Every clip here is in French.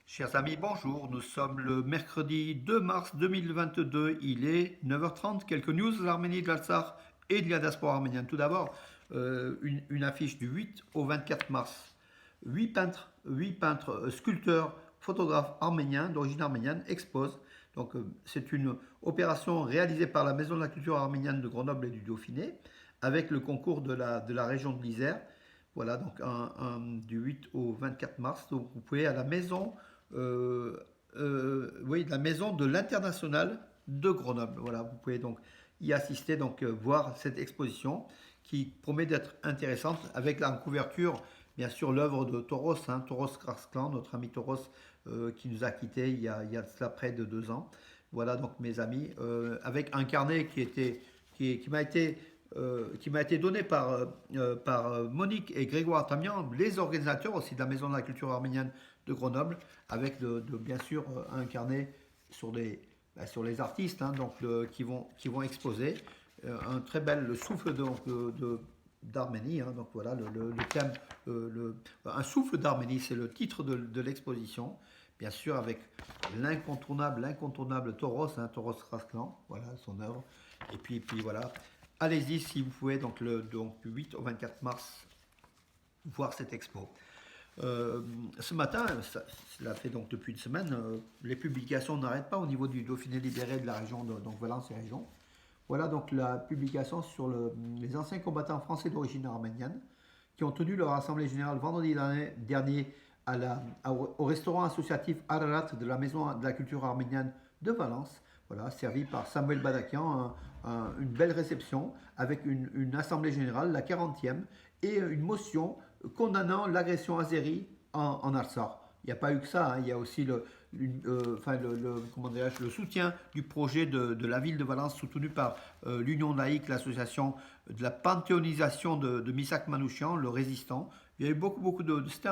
Chers amis, bonjour. Nous sommes le mercredi 2 mars 2022. Il est 9h30. Quelques news de l'Arménie, de l'Artsakh et de la diaspora arménienne. Tout d'abord, une affiche du 8 au 24 mars. Huit peintres, sculpteurs, photographes arméniens d'origine arménienne exposent. Donc, c'est une opération réalisée par la Maison de la culture arménienne de Grenoble et du Dauphiné avec le concours de la région de l'Isère. Voilà, donc du 8 au 24 mars. Donc, vous pouvez à la maison euh, oui, la maison de l'International de Grenoble. Voilà, vous pouvez donc y assister, donc voir cette exposition qui promet d'être intéressante avec la couverture, bien sûr, l'œuvre de Toros, Toros Krasklan, notre ami Toros qui nous a quittés il y a cela près de 2 ans. Voilà donc mes amis, avec un carnet qui m'a été donné par Monique et Grégoire Tamian, les organisateurs aussi de la Maison de la Culture arménienne de Grenoble, avec bien sûr un carnet sur les artistes donc, qui vont exposer. Un très bel le souffle d'Arménie. Donc voilà, le thème, un souffle d'Arménie, c'est le titre de l'exposition. Bien sûr, avec l'incontournable Toros, Toros Rasklan, voilà son œuvre. Et puis voilà, allez-y si vous pouvez, donc, du 8 au 24 mars, voir cette expo. Ce matin, cela fait donc depuis une semaine, les publications n'arrêtent pas au niveau du Dauphiné libéré de la région, donc Valence et région. Voilà donc la publication sur les anciens combattants français d'origine arménienne qui ont tenu leur assemblée générale vendredi dernier au restaurant associatif Ararat de la Maison de la Culture arménienne de Valence. Voilà, servi par Samuel Badakian, une belle réception avec une assemblée générale, la 40e, et une motion condamnant l'agression azérie en Artsakh. Il n'y a pas eu que ça, il y a aussi comment le soutien du projet de la ville de Valence soutenu par l'Union laïque, l'association de la panthéonisation de Misak Manouchian, le résistant. Il y a eu beaucoup c'était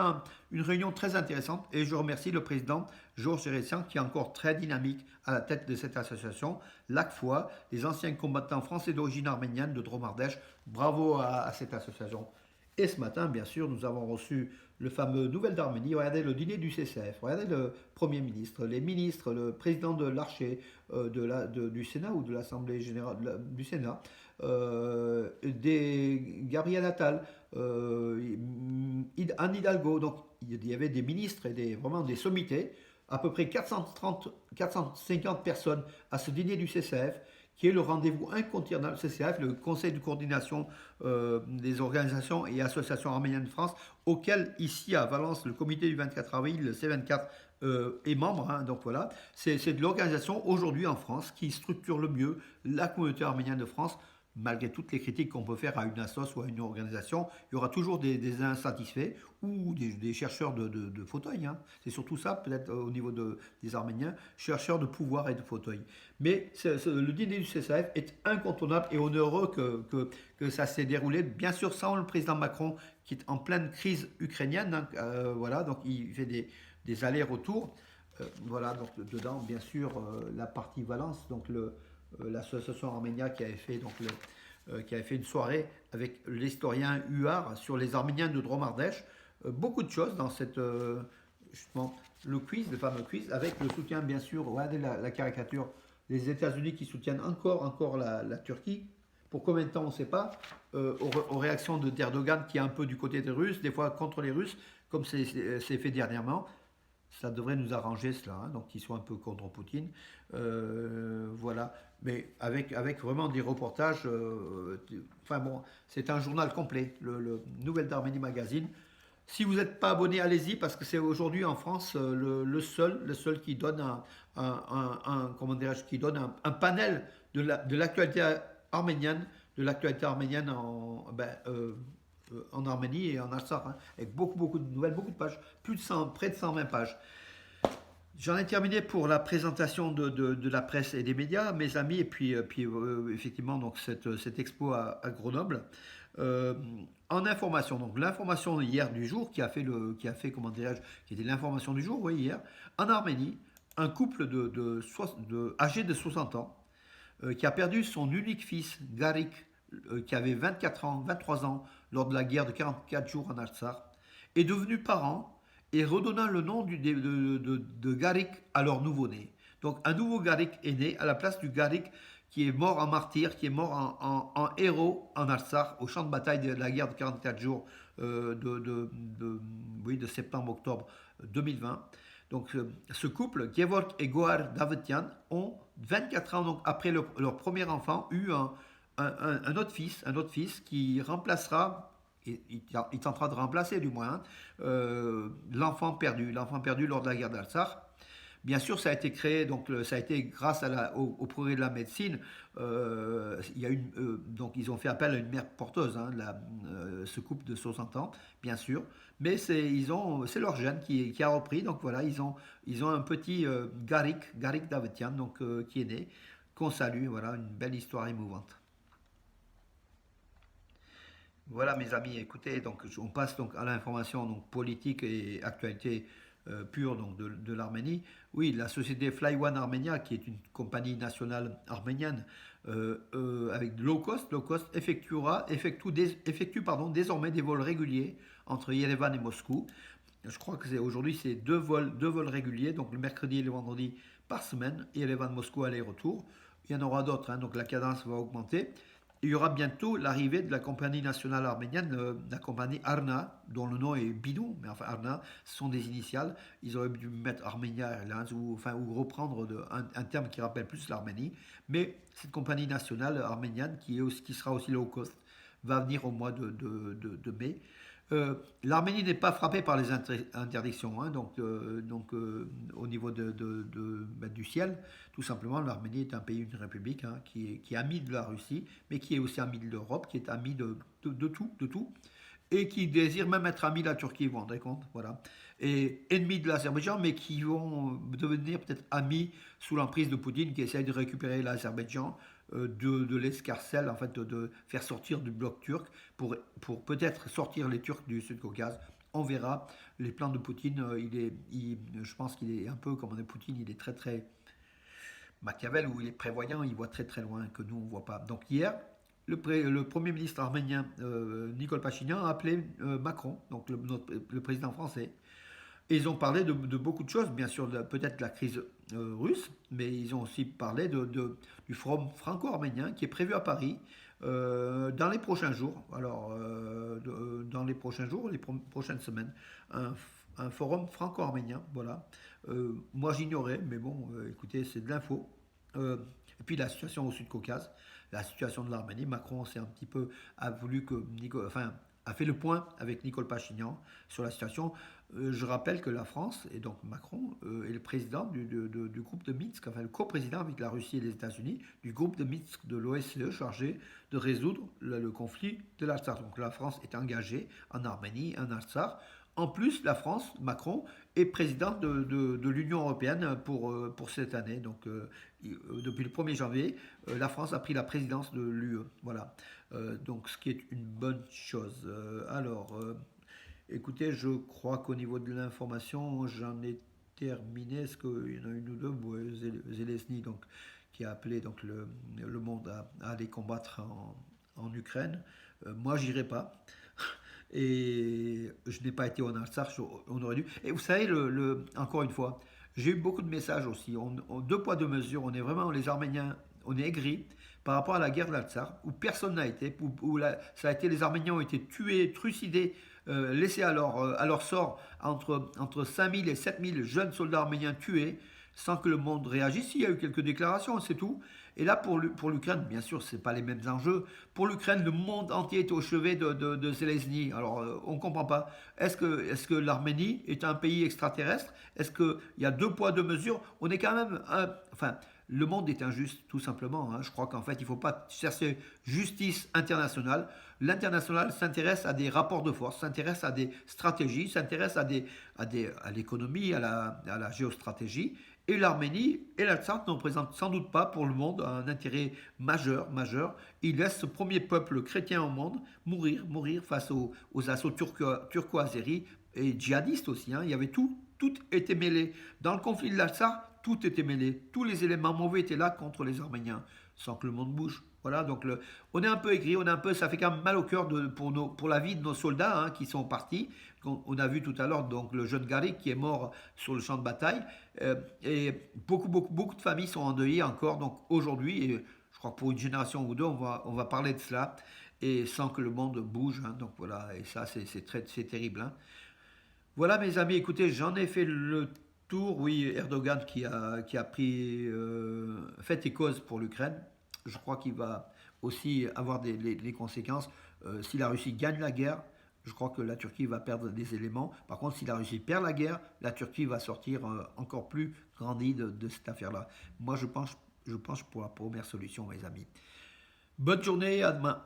une réunion très intéressante et je remercie le président Georges Héressian qui est encore très dynamique à la tête de cette association. L'ACFOA, les anciens combattants français d'origine arménienne de Dromardèche, bravo à cette association. Et ce matin, bien sûr, nous avons reçu le fameux Nouvelle d'Arménie. Regardez le dîner du CCF, regardez le Premier ministre, les ministres, le président de l'Archer du Sénat ou de l'Assemblée générale du Sénat, Gabriel Attal, Anne Hidalgo. Donc il y avait des ministres et vraiment des sommités, à peu près 450 personnes à ce dîner du CCF qui est le rendez-vous incontournable CCF, le Conseil de coordination des organisations et associations arméniennes de France, auquel ici à Valence, le comité du 24 avril, le C24, est membre. Donc voilà, c'est de l'organisation aujourd'hui en France qui structure le mieux la communauté arménienne de France. Malgré toutes les critiques qu'on peut faire à une association ou à une organisation, il y aura toujours des insatisfaits ou des chercheurs de fauteuils. C'est surtout ça, peut-être au niveau des Arméniens, chercheurs de pouvoir et de fauteuils. Mais le dîner du CSAF est incontournable et on est heureux que ça s'est déroulé, bien sûr sans le président Macron qui est en pleine crise ukrainienne. Voilà, donc il fait des allers-retours. Voilà, donc dedans, bien sûr, la partie Valence, donc l'association Arménia qui avait fait une soirée avec l'historien Huard sur les Arméniens de Dromardèche. Beaucoup de choses dans justement, le fameux quiz, avec le soutien, bien sûr, regardez la caricature, les États-Unis qui soutiennent encore la Turquie. Pour combien de temps, on ne sait pas, aux réactions d'Erdogan qui est un peu du côté des Russes, des fois contre les Russes, comme c'est fait dernièrement. Ça devrait nous arranger cela, donc qu'ils soient un peu contre Poutine. Voilà, mais avec vraiment des reportages. Enfin bon, c'est un journal complet, le Nouvelle d'Arménie Magazine. Si vous n'êtes pas abonné, allez-y, parce que c'est aujourd'hui en France le seul qui donne comment qui donne un panel de l'actualité arménienne, en Arménie et en Artsakh, avec beaucoup de nouvelles, beaucoup de pages, près de 120 pages. J'en ai terminé pour la présentation de la presse et des médias, mes amis, et puis effectivement donc cette expo à Grenoble. Euh, En information, donc l'information hier du jour comment dirais-je, qui était l'information du jour, oui, hier, en Arménie, un couple âgé de 60 ans qui a perdu son unique fils, Garik, qui avait 23 ans lors de la guerre de 44 jours en Artsakh, est devenu parent et redonnant le nom de Garik à leur nouveau-né. Donc un nouveau Garik est né à la place du Garik qui est mort en martyr, qui est mort en héros en Artsakh au champ de bataille de la guerre de 44 jours oui, de septembre-octobre 2020. Donc ce couple, Gevorg et Gohar Davetian, ont 24 ans donc, après leur premier enfant eu un autre fils qui remplacera, il tentera de remplacer du moins, l'enfant perdu lors de la guerre d'Artsakh. Bien sûr, ça a été créé, donc ça a été grâce au progrès de la médecine. Il y a donc ils ont fait appel à une mère porteuse, hein, ce couple de 60 ans, bien sûr. Mais c'est leur gène qui a repris. Donc voilà, ils ont un petit Garik Davetian, donc qui est né, qu'on salue. Voilà, une belle histoire émouvante. Voilà mes amis, écoutez, donc on passe donc à l'information donc politique et actualité pure donc de l'Arménie. Oui, la société Fly One Armenia, qui est une compagnie nationale arménienne avec low cost effectue désormais des vols réguliers entre Yerevan et Moscou. Je crois que aujourd'hui c'est deux vols réguliers, donc le mercredi et le vendredi par semaine, Yerevan-Moscou aller-retour. Il y en aura d'autres, hein, donc la cadence va augmenter. Il y aura bientôt l'arrivée de la compagnie nationale arménienne, la compagnie Arna, dont le nom est bidon, mais enfin Arna, ce sont des initiales. Ils auraient dû mettre Armenia Airlines ou reprendre un terme qui rappelle plus l'Arménie. Mais cette compagnie nationale arménienne, qui sera aussi low cost, va venir au mois de mai. L'Arménie n'est pas frappée par les interdictions, hein, au niveau du ciel. Tout simplement, l'Arménie est un pays, une république, hein, qui est ami de la Russie, mais qui est aussi ami de l'Europe, qui est ami de tout, et qui désire même être ami de la Turquie, vous vous rendez compte, voilà. Et ennemis de l'Azerbaïdjan, mais qui vont devenir peut-être amis sous l'emprise de Poutine, qui essaye de récupérer l'Azerbaïdjan de l'escarcelle, en fait, de faire sortir du bloc turc pour peut-être sortir les Turcs du Sud-Caucase. On verra. Les plans de Poutine, je pense qu'il est un peu comme on est Poutine, il est très très Machiavel, où il est prévoyant, il voit très très loin que nous on ne voit pas. Donc hier, le Premier ministre arménien Nicole Pachinian a appelé Macron, donc le président français, et ils ont parlé de beaucoup de choses, bien sûr, peut-être de la crise russe, mais ils ont aussi parlé du forum franco-arménien qui est prévu à Paris dans les prochains jours. Alors, dans les prochains jours, les prochaines semaines, un forum franco-arménien, voilà. Moi, j'ignorais, mais bon, écoutez, c'est de l'info. Et puis la situation au Sud-Caucase, la situation de l'Arménie, Macron s'est un petit peu a voulu que a fait le point avec Nicole Pachinian sur la situation. Je rappelle que la France, et donc Macron, est le président du groupe de Minsk, enfin le coprésident avec la Russie et les États-Unis, du groupe de Minsk de l'OSCE chargé de résoudre le conflit de l'Artsakh. Donc la France est engagée en Arménie, en Artsakh. En plus, la France, Macron, est président de l'Union européenne pour cette année. Donc, depuis le 1er janvier, la France a pris la présidence de l'UE. Voilà. Donc, ce qui est une bonne chose. Écoutez, je crois qu'au niveau de l'information, j'en ai terminé. Est-ce qu'il y en a une ou deux? Zelensky, donc, qui a appelé donc, le monde à aller combattre en Ukraine. Moi, j'irai pas. Et je n'ai pas été au Artsakh, on aurait dû. Et vous savez, encore une fois, j'ai eu beaucoup de messages aussi. Deux poids, deux mesures. On est vraiment, les Arméniens, on est aigris par rapport à la guerre de l'Artsakh, où personne n'a été, ça a été, les Arméniens ont été tués, trucidés, laissés à leur sort, entre 5000 et 7000 jeunes soldats arméniens tués, sans que le monde réagisse. Il y a eu quelques déclarations, c'est tout. Et là, pour l'Ukraine, bien sûr, ce n'est pas les mêmes enjeux. Pour l'Ukraine, le monde entier est au chevet de Zelensky. Alors, on ne comprend pas. Est-ce que l'Arménie est un pays extraterrestre? Est-ce qu'il y a deux poids, deux mesures? On est quand même... enfin, le monde est injuste, tout simplement, hein. Je crois qu'en fait, il ne faut pas chercher justice internationale. L'international s'intéresse à des rapports de force, s'intéresse à des stratégies, s'intéresse à l'économie, à la géostratégie. Et l'Arménie et l'Artsakh ne représentent sans doute pas pour le monde un intérêt majeur. Il laisse ce premier peuple chrétien au monde mourir face aux assauts turco-azéris et djihadistes aussi, hein. Il y avait tout était mêlé. Dans le conflit de l'Artsakh, tout était mêlé. Tous les éléments mauvais étaient là contre les Arméniens, sans que le monde bouge. Voilà, donc on est un peu aigri, ça fait quand même mal au cœur pour la vie de nos soldats, hein, qui sont partis, on a vu tout à l'heure, donc le jeune Gary qui est mort sur le champ de bataille. Et beaucoup de familles sont endeuillées encore. Donc aujourd'hui, et je crois que pour une génération ou deux, on va parler de cela. Et sans que le monde bouge. Hein. Donc voilà, et ça, c'est terrible. Hein. Voilà, mes amis, écoutez, j'en ai fait le tour. Oui, Erdogan qui a pris fait et cause pour l'Ukraine. Je crois qu'il va aussi avoir les conséquences. Si la Russie gagne la guerre, je crois que la Turquie va perdre des éléments. Par contre, si la Russie perd la guerre, la Turquie va sortir encore plus grandie de cette affaire-là. Moi, je pense pour la première solution, mes amis. Bonne journée, à demain.